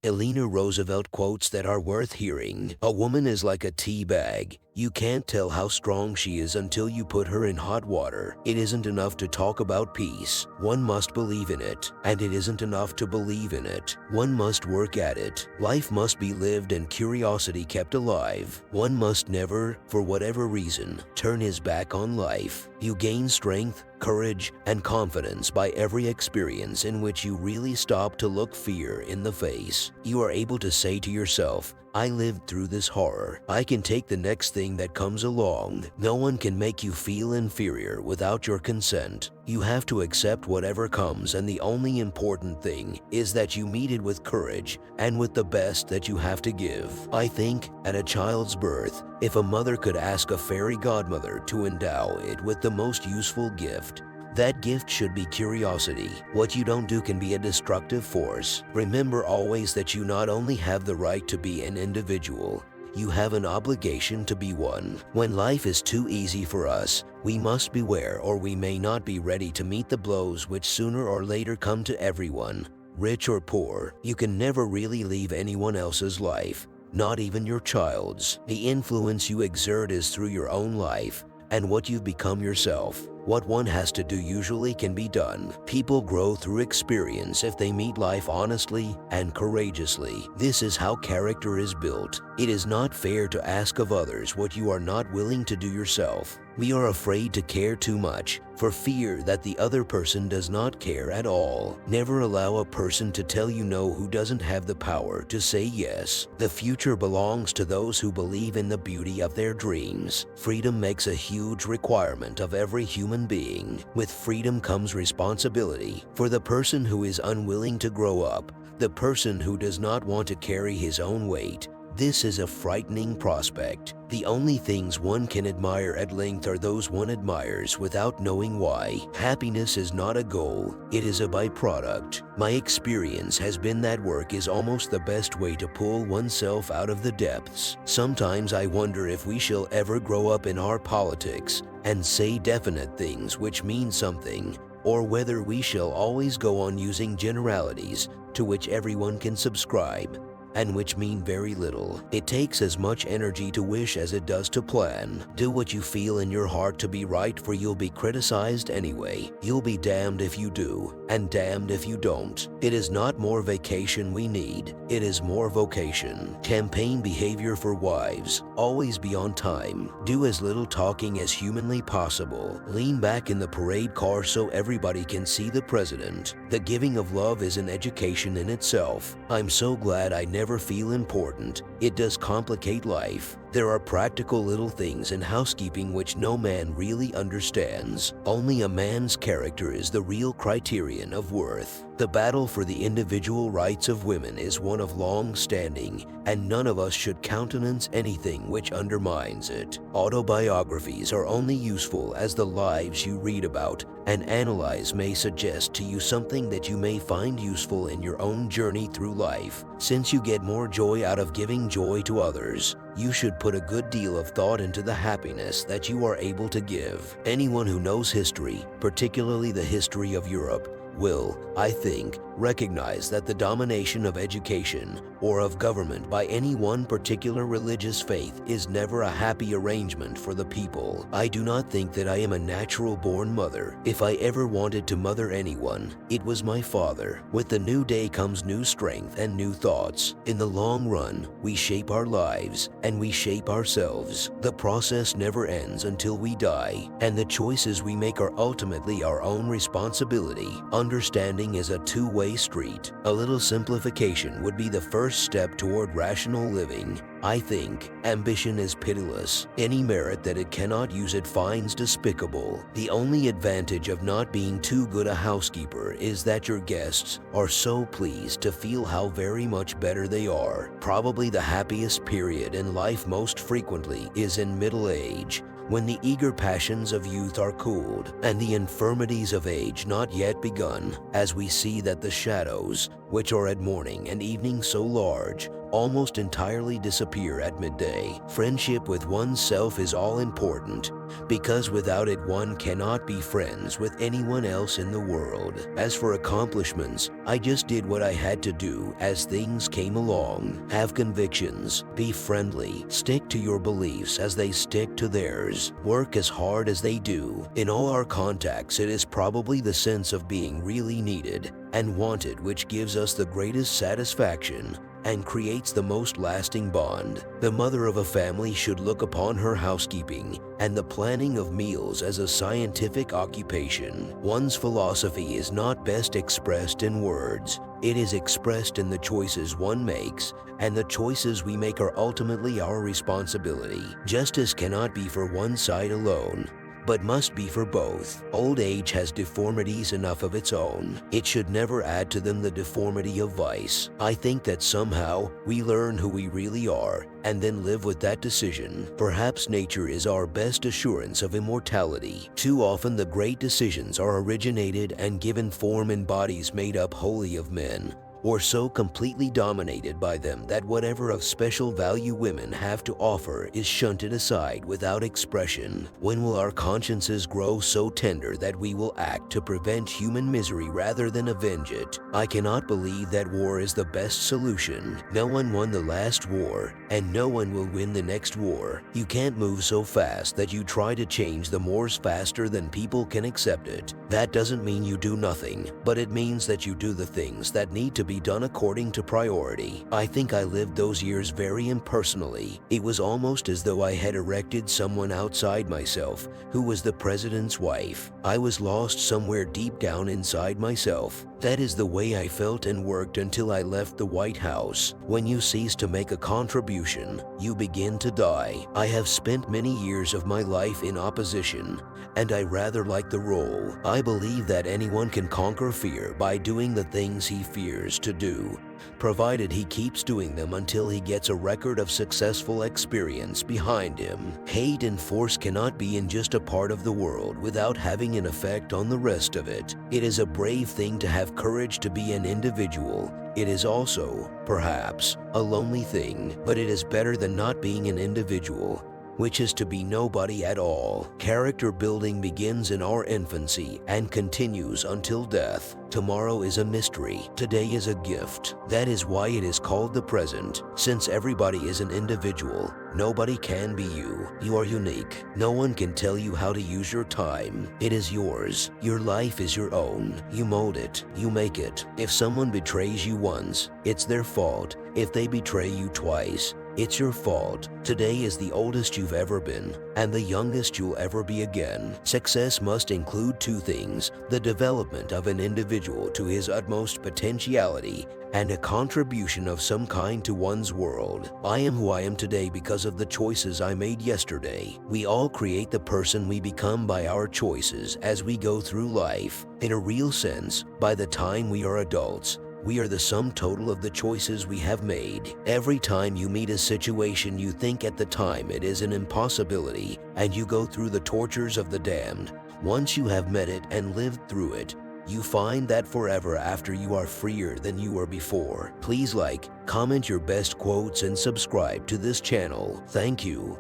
Eleanor Roosevelt quotes that are worth hearing. A woman is like a tea bag. You can't tell how strong she is until you put her in hot water. It isn't enough to talk about peace. One must believe in it. And it isn't enough to believe in it. One must work at it. Life must be lived and curiosity kept alive. One must never, for whatever reason, turn his back on life. You gain strength, courage, and confidence by every experience in which you really stop to look fear in the face. You are able to say to yourself, I lived through this horror. I can take the next thing that comes along. No one can make you feel inferior without your consent. You have to accept whatever comes, and the only important thing is that you meet it with courage and with the best that you have to give. I think, at a child's birth, if a mother could ask a fairy godmother to endow it with the most useful gift, that gift should be curiosity. What you don't do can be a destructive force. Remember always that you not only have the right to be an individual, you have an obligation to be one. When life is too easy for us, we must beware, or we may not be ready to meet the blows which sooner or later come to everyone, rich or poor. You can never really leave anyone else's life, not even your child's. The influence you exert is through your own life and what you've become yourself. What one has to do usually can be done. People grow through experience if they meet life honestly and courageously. This is how character is built. It is not fair to ask of others what you are not willing to do yourself. We are afraid to care too much for fear that the other person does not care at all. Never allow a person to tell you no who doesn't have the power to say yes. The future belongs to those who believe in the beauty of their dreams. Freedom makes a huge requirement of every human being. With freedom comes responsibility. For the person who is unwilling to grow up, the person who does not want to carry his own weight, this is a frightening prospect. The only things one can admire at length are those one admires without knowing why. Happiness is not a goal, it is a byproduct. My experience has been that work is almost the best way to pull oneself out of the depths. Sometimes I wonder if we shall ever grow up in our politics and say definite things which mean something, or whether we shall always go on using generalities to which everyone can subscribe, and which mean very little. It takes as much energy to wish as it does to plan. Do what you feel in your heart to be right, for you'll be criticized anyway. You'll be damned if you do, and damned if you don't. It is not more vacation we need, it is more vocation. Campaign behavior for wives. Always be on time. Do as little talking as humanly possible. Lean back in the parade car so everybody can see the president. The giving of love is an education in itself. I'm so glad I never feel important. It does complicate life. There are practical little things in housekeeping which no man really understands. Only a man's character is the real criterion of worth. The battle for the individual rights of women is one of long standing, and none of us should countenance anything which undermines it. Autobiographies are only useful as the lives you read about and analyze may suggest to you something that you may find useful in your own journey through life. Since you get more joy out of giving joy to others, you should put a good deal of thought into the happiness that you are able to give. Anyone who knows history, particularly the history of Europe, will, I think, recognize that the domination of education or of government by any one particular religious faith is never a happy arrangement for the people. I do not think that I am a natural-born mother. If I ever wanted to mother anyone, it was my father. With the new day comes new strength and new thoughts. In the long run, we shape our lives and we shape ourselves. The process never ends until we die, and the choices we make are ultimately our own responsibility. Understanding is a two-way street. A little simplification would be the first step toward rational living. I think ambition is pitiless. Any merit that it cannot use it finds despicable. The only advantage of not being too good a housekeeper is that your guests are so pleased to feel how very much better they are. Probably the happiest period in life most frequently is in middle age, when the eager passions of youth are cooled, and the infirmities of age not yet begun, as we see that the shadows, which are at morning and evening so large, almost entirely disappear at midday. Friendship with oneself is all important, because without it one cannot be friends with anyone else in the world. As for accomplishments, I just did what I had to do as things came along. Have convictions, be friendly, stick to your beliefs as they stick to theirs, work as hard as they do. In all our contacts, it is probably the sense of being really needed and wanted which gives us the greatest satisfaction and creates the most lasting bond. The mother of a family should look upon her housekeeping and the planning of meals as a scientific occupation. One's philosophy is not best expressed in words. It is expressed in the choices one makes, and the choices we make are ultimately our responsibility. Justice cannot be for one side alone, but must be for both. Old age has deformities enough of its own. It should never add to them the deformity of vice. I think that somehow we learn who we really are and then live with that decision. Perhaps nature is our best assurance of immortality. Too often the great decisions are originated and given form in bodies made up wholly of men, or so completely dominated by them that whatever of special value women have to offer is shunted aside without expression. When will our consciences grow so tender that we will act to prevent human misery rather than avenge it? I cannot believe that war is the best solution. No one won the last war, and no one will win the next war. You can't move so fast that you try to change the mores faster than people can accept it. That doesn't mean you do nothing, but it means that you do the things that need to be done according to priority. I think I lived those years very impersonally. It was almost as though I had erected someone outside myself who was the president's wife. I was lost somewhere deep down inside myself. That is the way I felt and worked until I left the White House. When you cease to make a contribution, you begin to die. I have spent many years of my life in opposition, and I rather like the role. I believe that anyone can conquer fear by doing the things he fears to do, provided he keeps doing them until he gets a record of successful experience behind him. Hate and force cannot be in just a part of the world without having an effect on the rest of it. It is a brave thing to have courage to be an individual. It is also, perhaps, a lonely thing, but it is better than not being an individual, which is to be nobody at all. Character building begins in our infancy and continues until death. Tomorrow is a mystery. Today is a gift. That is why it is called the present. Since everybody is an individual, nobody can be you. You are unique. No one can tell you how to use your time. It is yours. Your life is your own. You mold it. You make it. If someone betrays you once, it's their fault. If they betray you twice, it's your fault. Today is the oldest you've ever been, and the youngest you'll ever be again. Success must include two things: the development of an individual to his utmost potentiality, and a contribution of some kind to one's world. I am who I am today because of the choices I made yesterday. We all create the person we become by our choices as we go through life. In a real sense, by the time we are adults, we are the sum total of the choices we have made. Every time you meet a situation you think at the time it is an impossibility, and you go through the tortures of the damned, once you have met it and lived through it, you find that forever after you are freer than you were before. Please like, comment your best quotes and subscribe to this channel. Thank you.